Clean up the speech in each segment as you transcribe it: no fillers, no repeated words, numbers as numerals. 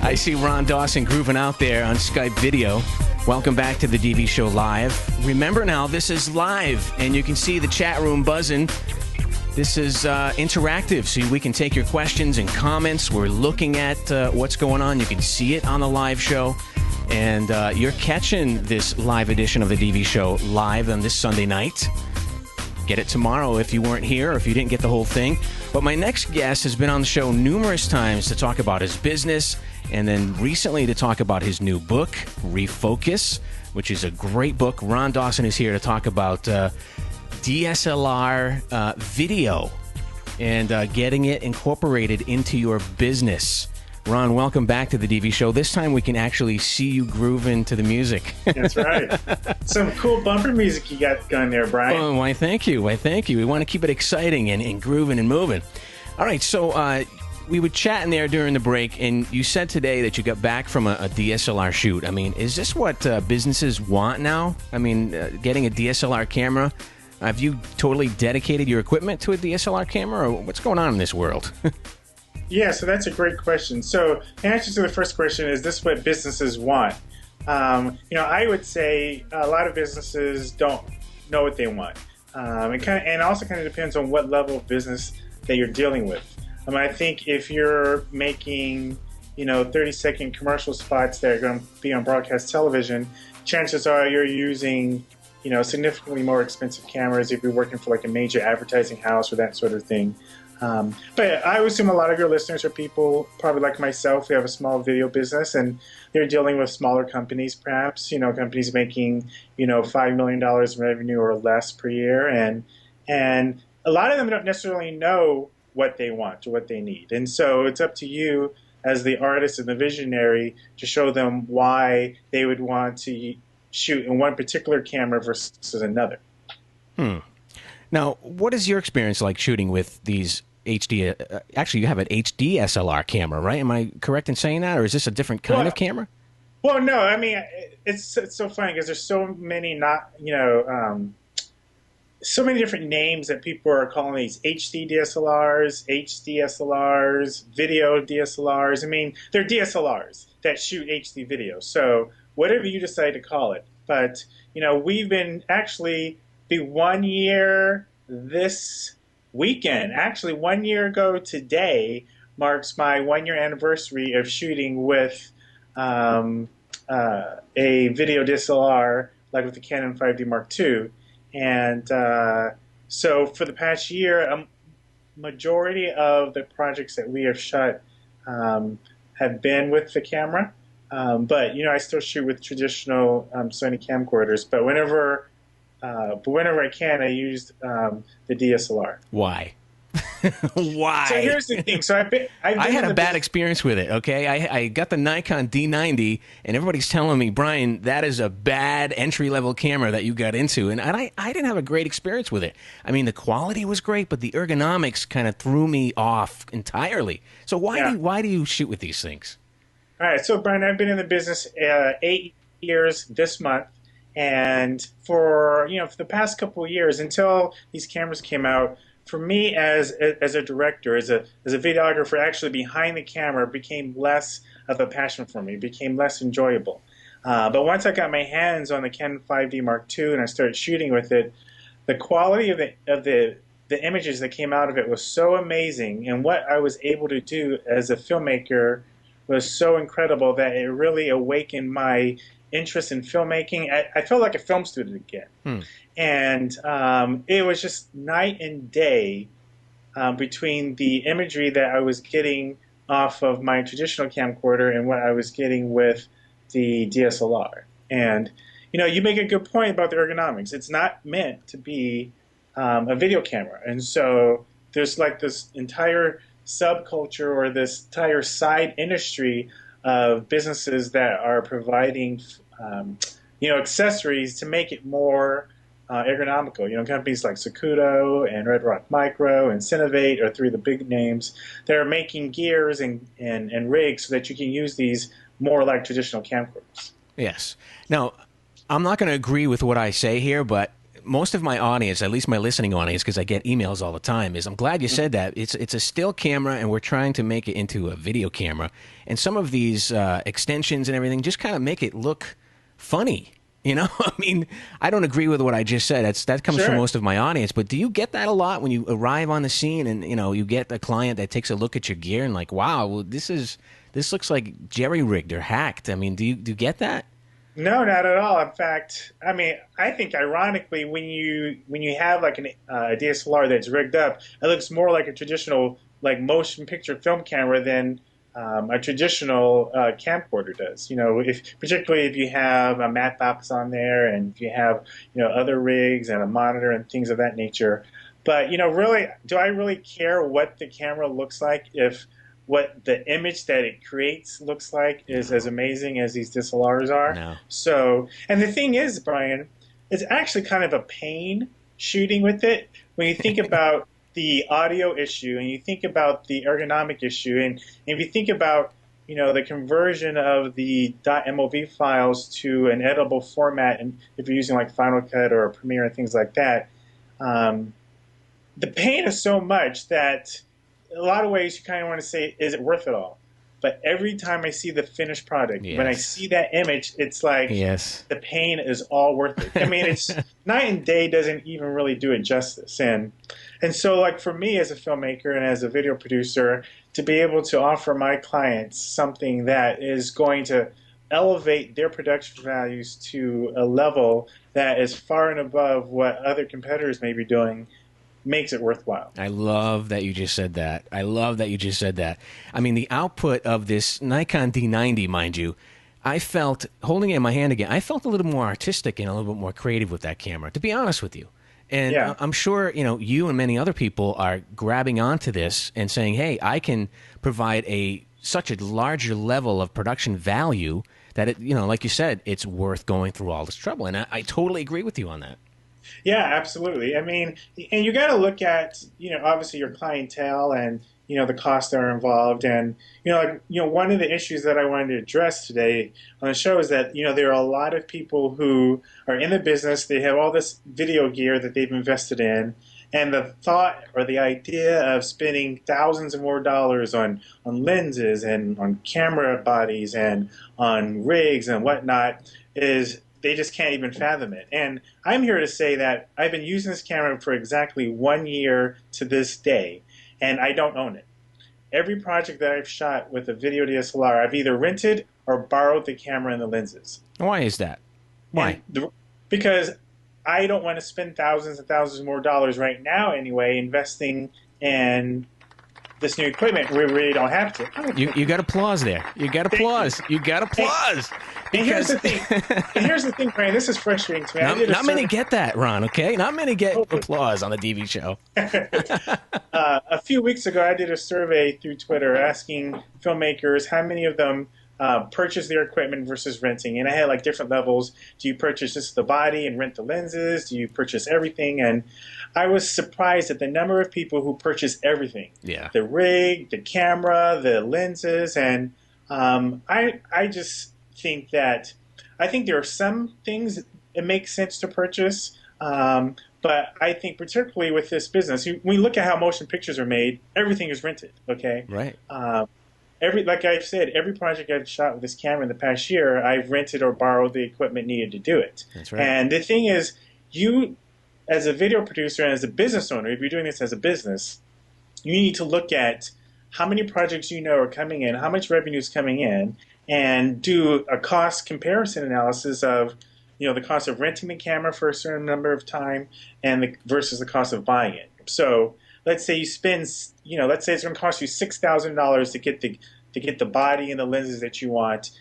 I see Ron Dawson grooving out there on Skype video. Welcome back to the DV Show Live. Remember now, this is live, and you can see the chat room buzzing. This is interactive, so we can take your questions and comments. We're looking at what's going on. You can see it on the live show. And you're catching this live edition of the DV Show live on this Sunday night. Get it tomorrow if you weren't here or if you didn't get the whole thing. But my next guest has been on the show numerous times to talk about his business and then recently to talk about his new book, Refocus, which is a great book. Ron Dawson is here to talk about DSLR video and getting it incorporated into your business. Ron, welcome back to the DV Show. This time we can actually see you grooving to the music. That's right. Some cool bumper music you got going there, Brian. Oh, why, thank you. Why, thank you. We want to keep it exciting and grooving and moving. All right, so we were chatting there during the break, and you said today that you got back from a DSLR shoot. I mean, is this what businesses want now? I mean, getting a DSLR camera? Have you totally dedicated your equipment to a DSLR camera, or what's going on in this world? Yeah, so that's a great question. So the answer to the first question is this what businesses want? I would say a lot of businesses don't know what they want. It also kind of depends on what level of business that you're dealing with. I think if you're making, 30-second commercial spots that are going to be on broadcast television, chances are you're using, significantly more expensive cameras if you're working for like a major advertising house or that sort of thing. But I would assume a lot of your listeners are people probably like myself who have a small video business and they're dealing with smaller companies perhaps, companies making, $5 million in revenue or less per year. And a lot of them don't necessarily know what they want or what they need. And so it's up to you as the artist and the visionary to show them why they would want to shoot in one particular camera versus another. Now, what is your experience like shooting with these HD? Actually, you have an HD SLR camera, right? Am I correct in saying that, or is this a different kind of camera? Well, no. I mean, it's so funny because there's so many so many different names that people are calling these HD DSLRs, HD SLRs, video DSLRs. I mean, they're DSLRs that shoot HD video. So whatever you decide to call it. But we've been actually be 1 year this weekend. Actually, 1 year ago today marks my 1 year anniversary of shooting with a video DSLR, like with the Canon 5D Mark II. And so for the past year, a majority of the projects that we have shot have been with the camera. But, I still shoot with traditional Sony camcorders. But whenever I can, I use the DSLR. Why? Why? So here's the thing. So I had a bad experience with it, okay? I got the Nikon D90, and everybody's telling me, Brian, that is a bad entry-level camera that you got into. And I didn't have a great experience with it. I mean, the quality was great, but the ergonomics kind of threw me off entirely. So why do you shoot with these things? All right. So, Brian, I've been in the business 8 years this month. And for the past couple of years, until these cameras came out, for me as a director, as a videographer, actually behind the camera became less of a passion for me, became less enjoyable. But once I got my hands on the Canon 5D Mark II and I started shooting with it, the quality of the images that came out of it was so amazing, and what I was able to do as a filmmaker was so incredible that it really awakened my interest in filmmaking. I felt like a film student again. And it was just night and day between the imagery that I was getting off of my traditional camcorder and what I was getting with the DSLR. And, you make a good point about the ergonomics. It's not meant to be a video camera. And so there's like this entire subculture or this entire side industry of businesses that are providing, accessories to make it more ergonomical. Companies like Sakudo and Red Rock Micro and Cinovate are three of the big names that are making gears and rigs so that you can use these more like traditional camcorders. Yes. Now, I'm not going to agree with what I say here, but most of my audience, at least my listening audience, because I get emails all the time, is I'm glad you said that. It's a still camera, and we're trying to make it into a video camera. And some of these extensions and everything just kind of make it look funny. You know, I mean, I don't agree with what I just said. That comes from most of my audience. But do you get that a lot when you arrive on the scene and, you know, you get a client that takes a look at your gear and like, wow, well, this looks like jerry-rigged or hacked. I mean, do you get that? No, not at all. In fact, I mean, I think ironically, when you have like a DSLR that's rigged up, it looks more like a traditional like motion picture film camera than a traditional camcorder does. You know, particularly if you have a matte box on there and if you have, you know, other rigs and a monitor and things of that nature. But, you know, really, do I really care what the camera looks like if what the image that it creates looks like is as amazing as these DSLRs are? No. So, and the thing is, Brian, it's actually kind of a pain shooting with it when you think about the audio issue and you think about the ergonomic issue, and if you think about, you know, the conversion of the .mov files to an editable format, and if you're using like Final Cut or Premiere and things like that, the pain is so much that a lot of ways you kind of want to say, is it worth it all? But every time I see the finished product, when I see that image, it's like the pain is all worth it. I mean, it's night and day doesn't even really do it justice. And so, like, for me as a filmmaker and as a video producer, to be able to offer my clients something that is going to elevate their production values to a level that is far and above what other competitors may be doing makes it worthwhile. I love that you just said that. I mean, the output of this Nikon D90, mind you, I felt, holding it in my hand again, I felt a little more artistic and a little bit more creative with that camera, to be honest with you. And I'm sure, you know, you and many other people are grabbing onto this and saying, hey, I can provide such a larger level of production value that, it, you know, like you said, it's worth going through all this trouble. And I totally agree with you on that. Yeah, absolutely. I mean, and you got to look at, you know, obviously your clientele and, you know, the costs that are involved. And, you know, like, you know, one of the issues that I wanted to address today on the show is that, you know, there are a lot of people who are in the business. They have all this video gear that they've invested in. And the thought or the idea of spending thousands of more dollars on lenses and on camera bodies and on rigs and whatnot is, they just can't even fathom it. And I'm here to say that I've been using this camera for exactly 1 year to this day, and I don't own it. Every project that I've shot with a video DSLR, I've either rented or borrowed the camera and the lenses. Why is that? Why? Because I don't want to spend thousands and thousands more dollars right now anyway investing in this new equipment. We really don't have to. You got applause there. You got applause. You got applause. And here's the thing, Brian. This is frustrating to me. Not many get that, Ron, okay? Not many get applause on the DV show. A few weeks ago, I did a survey through Twitter asking filmmakers how many of them purchase their equipment versus renting. And I had like different levels. Do you purchase just the body and rent the lenses? Do you purchase everything? And I was surprised at the number of people who purchase everything. Yeah. The rig, the camera, the lenses. And I just think that there are some things it makes sense to purchase. But I think particularly with this business, when you look at how motion pictures are made, everything is rented, okay? Right. Like I've said, every project I've shot with this camera in the past year, I've rented or borrowed the equipment needed to do it. That's right. And the thing is, you, as a video producer and as a business owner, if you're doing this as a business, you need to look at how many projects you know are coming in, how much revenue is coming in, and do a cost comparison analysis of, you know, the cost of renting the camera for a certain number of time and versus the cost of buying it. So let's say you spend, you know, let's say it's going to cost you $6,000 to get the body and the lenses that you want,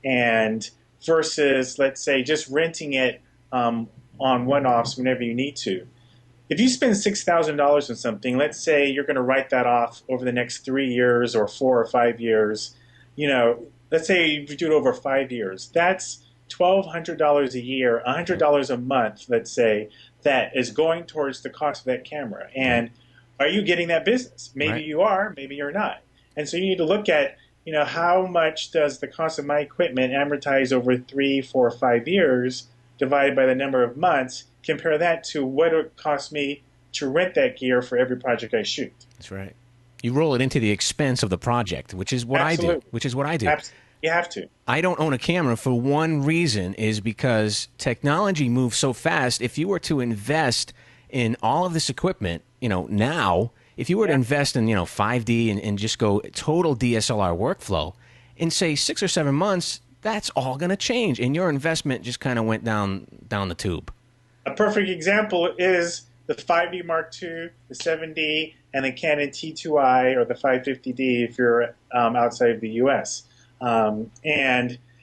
and versus, let's say, just renting it on one-offs whenever you need to. If you spend $6,000 on something, let's say you're going to write that off over the next 3 years or 4 or 5 years. You know, let's say you do it over 5 years. That's $1,200 a year, $100 a month, let's say, that is going towards the cost of that camera. And are you getting that business? Maybe you are, maybe you're not. And so you need to look at, you know, how much does the cost of my equipment amortize over 3, 4, 5 years divided by the number of months? compare that to what it would cost me to rent that gear for every project I shoot. That's right. You roll it into the expense of the project, which is what Absolutely. I do. Which is what I do. You have to. I don't own a camera for one reason, is because technology moves so fast. If you were to invest in all of this equipment, now, if you were to invest in, 5D and just go total DSLR workflow, in say 6 or 7 months, that's all going to change, and your investment just kind of went down the tube. A perfect example is the 5D Mark II, the 7D, and the Canon T2i or the 550D if you're outside of the U.S. And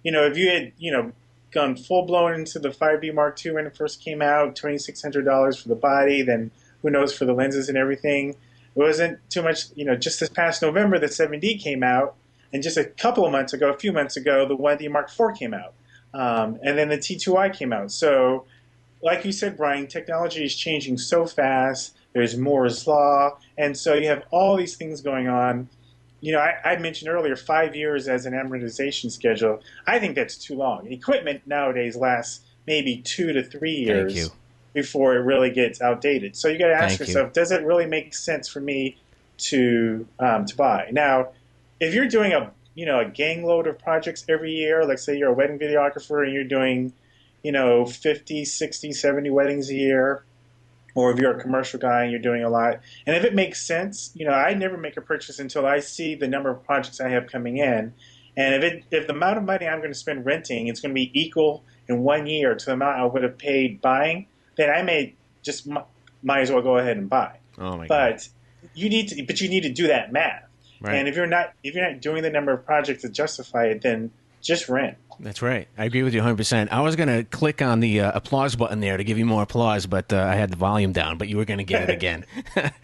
if you had gone full blown into the 5D Mark II when it first came out, $2,600 for the body, then who knows for the lenses and everything. It wasn't too much. Just this past November, the 7D came out, and just a few months ago, the 1D Mark IV came out, and then the T2i came out. So, like you said, Brian, technology is changing so fast. There's Moore's Law, and so you have all these things going on. I mentioned earlier 5 years as an amortization schedule. I think that's too long. Equipment nowadays lasts maybe 2 to 3 years before it really gets outdated. So you got to ask yourself, does it really make sense for me to buy? Now, if you're doing a gang load of projects every year, like say you're a wedding videographer and you're doing 50, 60, 70 weddings a year, or if you're a commercial guy and you're doing a lot, and if it makes sense, I never make a purchase until I see the number of projects I have coming in, and if the amount of money I'm going to spend renting is going to be equal in 1 year to the amount I would have paid buying, then I may just might as well go ahead and buy. Oh my God. But you need to do that math, right. And if you're not doing the number of projects to justify it, then just rent. That's right. I agree with you 100%. I was going to click on the applause button there to give you more applause, but I had the volume down, but you were going to get it again.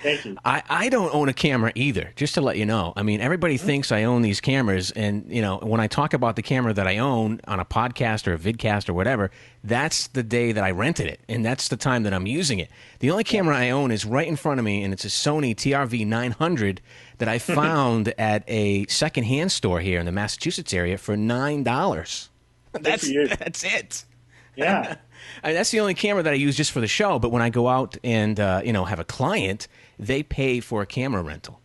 Thank you. I don't own a camera either, just to let you know. I mean, everybody thinks I own these cameras, and, when I talk about the camera that I own on a podcast or a vidcast or whatever, that's the day that I rented it, and that's the time that I'm using it. The only camera I own is right in front of me, and it's a Sony TRV 900 that I found at a secondhand store here in the Massachusetts area for $9. That's it. Yeah. That's the only camera that I use just for the show. But when I go out and have a client, they pay for a camera rental.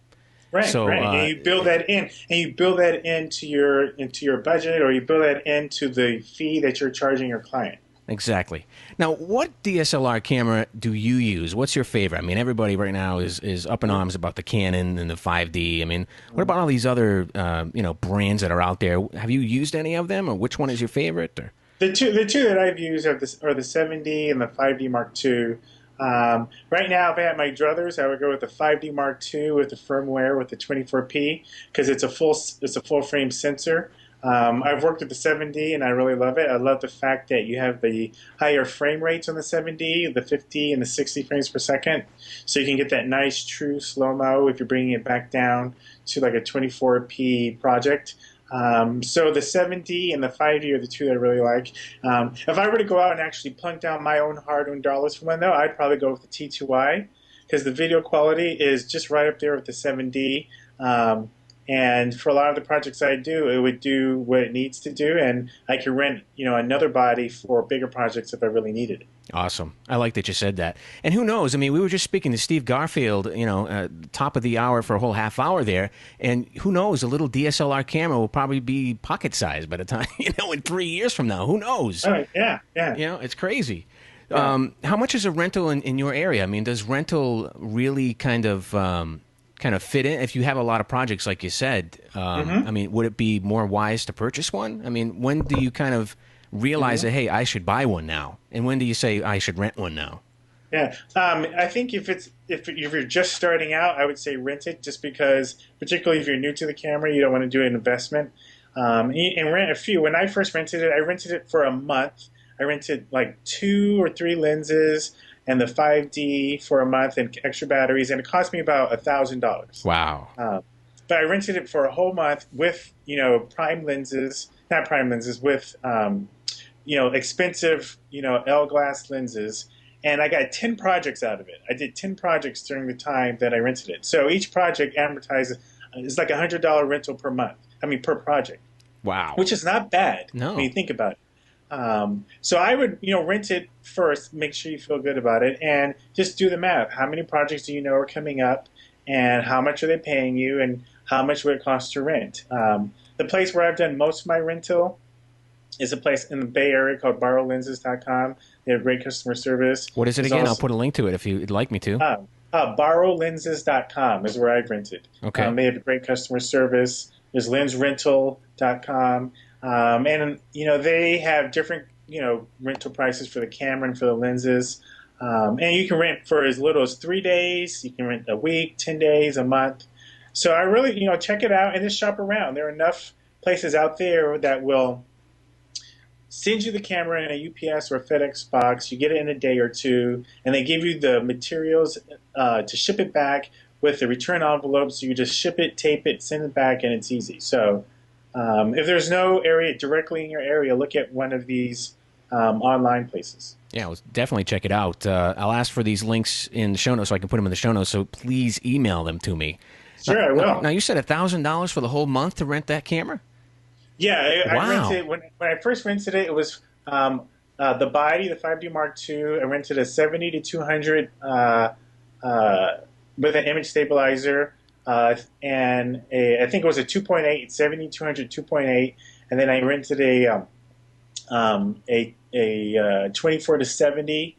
Right. So, right. And you build that in, and you build that into your budget, or you build that into the fee that you're charging your client. Exactly. Now, what DSLR camera do you use? What's your favorite? I mean, everybody right now is up in arms about the Canon and the 5D. I mean, what about all these other brands that are out there? Have you used any of them, or which one is your favorite? Or? The two that I've used are the 7D and the 5D Mark II. Right now, if I had my druthers, I would go with the 5D Mark II with the firmware with the 24p because it's a full frame sensor. I've worked with the 7D and I really love it. I love the fact that you have the higher frame rates on the 7D, the 50 and the 60 frames per second. So you can get that nice true slow-mo if you're bringing it back down to like a 24p project. So the 7D and the 5D are the two that I really like. If I were to go out and actually plunk down my own hard-earned dollars for one, though, I'd probably go with the T2i because the video quality is just right up there with the 7D. And for a lot of the projects I do, it would do what it needs to do, and I could rent, another body for bigger projects if I really needed it. Awesome. I like that you said that. And who knows? I mean, we were just speaking to Steve Garfield, top of the hour for a whole half hour there, and who knows? A little DSLR camera will probably be pocket-sized by the time, in 3 years from now. Who knows? Oh, yeah. It's crazy. Yeah. How much is a rental in your area? I mean, does rental really kind of fit in if you have a lot of projects like you said? I mean, would it be more wise to purchase one? I mean, when do you kind of realize that, hey, I should buy one now, and when do you say I should rent one now? Yeah, I think if you're just starting out, I would say rent it, just because, particularly if you're new to the camera, you don't want to do an investment. And rent a few. When I first rented it, I rented it for a month. I rented like 2 or 3 lenses and the 5D for a month and extra batteries, and it cost me about $1,000. Wow. But I rented it for a whole month with, prime lenses, not prime lenses, with, expensive, L-glass lenses, and I got 10 projects out of it. I did 10 projects during the time that I rented it. So each project amortizes, it's like $100 rental per month. I mean, per project. Wow. Which is not bad No. when you think about it. So I would, rent it first, make sure you feel good about it, and just do the math. How many projects do you know are coming up, and how much are they paying you, and how much would it cost to rent? The place where I've done most of my rental is a place in the Bay Area called borrowlenses.com. They have great customer service. What is it again? I'll put a link to it if you'd like me to. Borrowlenses.com is where I've rented. Okay. They have great customer service. There's lensrental.com. And, they have different, rental prices for the camera and for the lenses. And you can rent for as little as 3 days. You can rent a week, 10 days, a month. So I really, check it out and just shop around. There are enough places out there that will send you the camera in a UPS or a FedEx box. You get it in a day or two, and they give you the materials to ship it back with the return envelope. So you just ship it, tape it, send it back, and it's easy. So if there's no area directly in your area, look at one of these online places. Yeah, well, definitely check it out. I'll ask for these links in the show notes so I can put them in the show notes, so please email them to me. Sure, I will. Now, you said $1,000 for the whole month to rent that camera? Yeah, Wow. I rented when I first rented it. It was the Body, the 5D Mark II. I rented a 70 to 200 with an image stabilizer, and I think it was a 2.8, 70 200 2.8, and then I rented a 24 to 70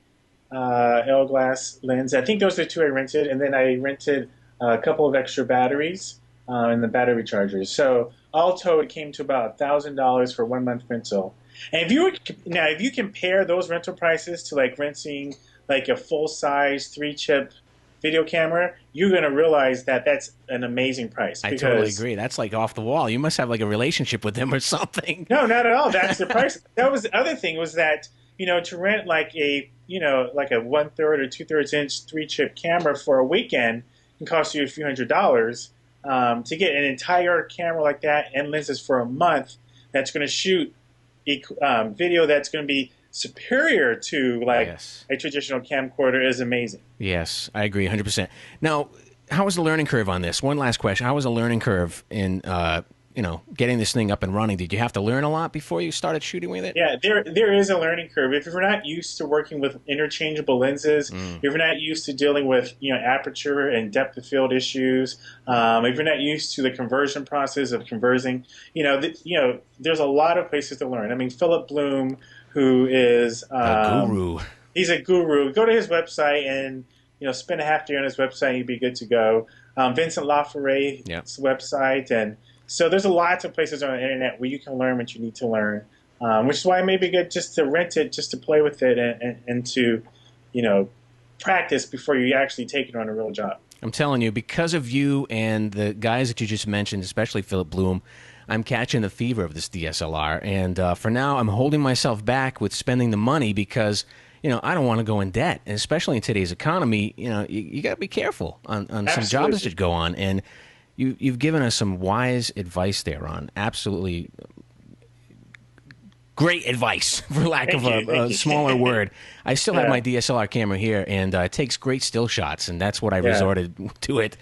L glass lens. I think those are the two I rented, and then I rented a couple of extra batteries and the battery chargers. So all told, it came to about $1,000 for 1 month rental. And if you compare those rental prices to like renting like a full size 3-chip video camera, you're going to realize that that's an amazing price. I totally agree. That's like off the wall. You must have like a relationship with them or something. No, not at all. That's the price. That was the other thing, was that, to rent like a 1/3 or 2/3 inch 3-chip camera for a weekend can cost you a few $100s. To get an entire camera like that and lenses for a month that's going to shoot video that's going to be superior to a traditional camcorder is amazing. Yes, I agree 100%. Now, how was the learning curve on this? One last question. How was the learning curve in getting this thing up and running? Did you have to learn a lot before you started shooting with it? Yeah, there is a learning curve. If you're not used to working with interchangeable lenses, if you're not used to dealing with aperture and depth of field issues, if you're not used to the conversion process of converting, there's a lot of places to learn. I mean, Philip Bloom, who is a guru. He's a guru. Go to his website and spend a half day on his website, and you'd be good to go. Vincent LaFerray's website, and so there's lots of places on the internet where you can learn what you need to learn, which is why it may be good just to rent it, just to play with it, and to, practice before you actually take it on a real job. I'm telling you, because of you and the guys that you just mentioned, especially Philip Bloom, I'm catching the fever of this DSLR. And for now, I'm holding myself back with spending the money because, I don't want to go in debt. And especially in today's economy, you got to be careful on some jobs that you go on. And you've given us some wise advice there, Ron. Absolutely great advice, for lack of a smaller word. I still have my DSLR camera here, and it takes great still shots, and that's what I resorted to it.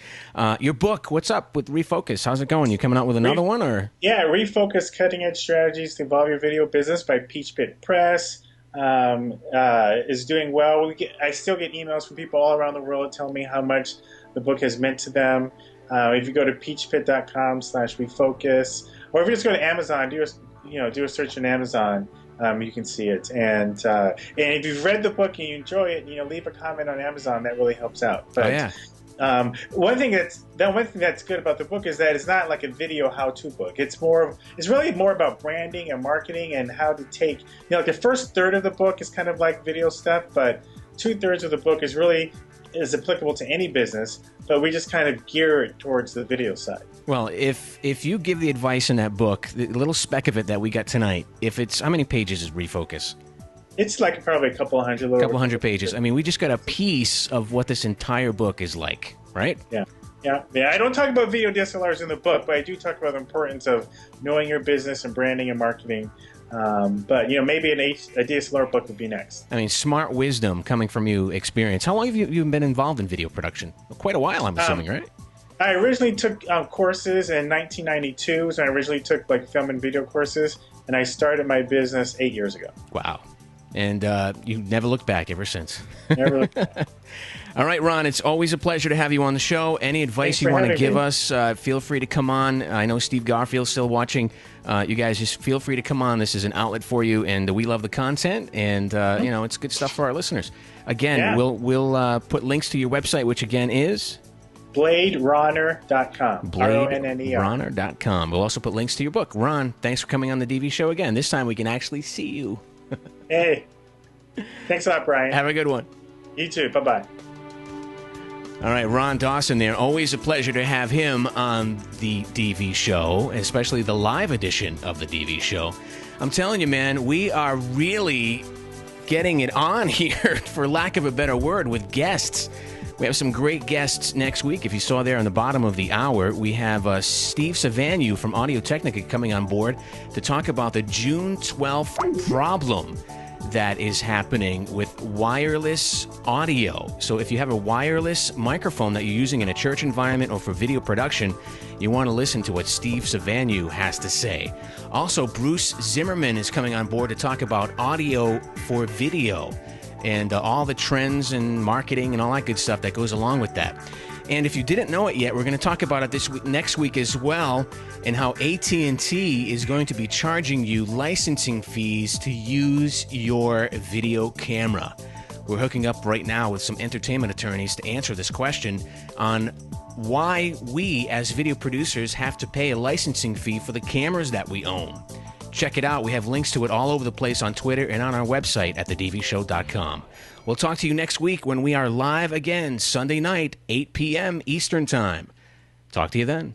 Your book, what's up with Refocus? How's it going? You coming out with another one, or? Yeah, Refocus: Cutting Edge Strategies to Evolve Your Video Business by Peach Pit Press is doing well. I still get emails from people all around the world telling me how much the book has meant to them. If you go to peachpit.com/refocus, or if you just go to Amazon, do a search on Amazon, you can see it. And if you've read the book and you enjoy it, leave a comment on Amazon. That really helps out. But, one thing that's good about the book is that it's not like a video how-to book. It's really more about branding and marketing and how to take. The first third of the book is kind of like video stuff, but 2/3 of the book is applicable to any business, but we just kind of gear it towards the video side. Well, if you give the advice in that book, the little speck of it that we got tonight, how many pages is Refocus? It's like probably a couple hundred pages. I mean, we just got a piece of what this entire book is like, right? Yeah. I don't talk about video DSLRs in the book, but I do talk about the importance of knowing your business and branding and marketing. But maybe a DSLR book would be next. I mean, smart wisdom coming from you, experience. How long have you been involved in video production? Quite a while, I'm assuming, right? I originally took courses in 1992, so I originally took film and video courses, and I started my business 8 years ago. Wow. And you never looked back ever since. Never looked back. All right, Ron, it's always a pleasure to have you on the show. Any advice you want to give us, feel free to come on. I know Steve Garfield's still watching. You guys just feel free to come on. This is an outlet for you, and we love the content, and you know, it's good stuff for our listeners. Again, we'll put links to your website, which again is BladeRonner.com. BladeRonner.com. We'll also put links to your book. Ron, thanks for coming on the DV show again. This time we can actually see you. Hey, thanks a lot, Brian. Have a good one. You too. Bye-bye. All right, Ron Dawson there. Always a pleasure to have him on the DV show, especially the live edition of the DV show. I'm telling you, man, we are really getting it on here, for lack of a better word, with guests. We have some great guests next week. If you saw there on the bottom of the hour, we have Steve Savanu from Audio Technica coming on board to talk about the June 12th problem that is happening with wireless audio. So if you have a wireless microphone that you're using in a church environment or for video production, you want to listen to what Steve Savanu has to say. Also, Bruce Zimmerman is coming on board to talk about audio for video and all the trends and marketing and all that good stuff that goes along with that. And if you didn't know it yet, we're going to talk about it this week, next week as well, and how AT&T is going to be charging you licensing fees to use your video camera. We're hooking up right now with some entertainment attorneys to answer this question on why we as video producers have to pay a licensing fee for the cameras that we own. Check it out. We have links to it all over the place on Twitter and on our website at thedvshow.com. We'll talk to you next week when we are live again, Sunday night, 8 p.m. Eastern Time. Talk to you then.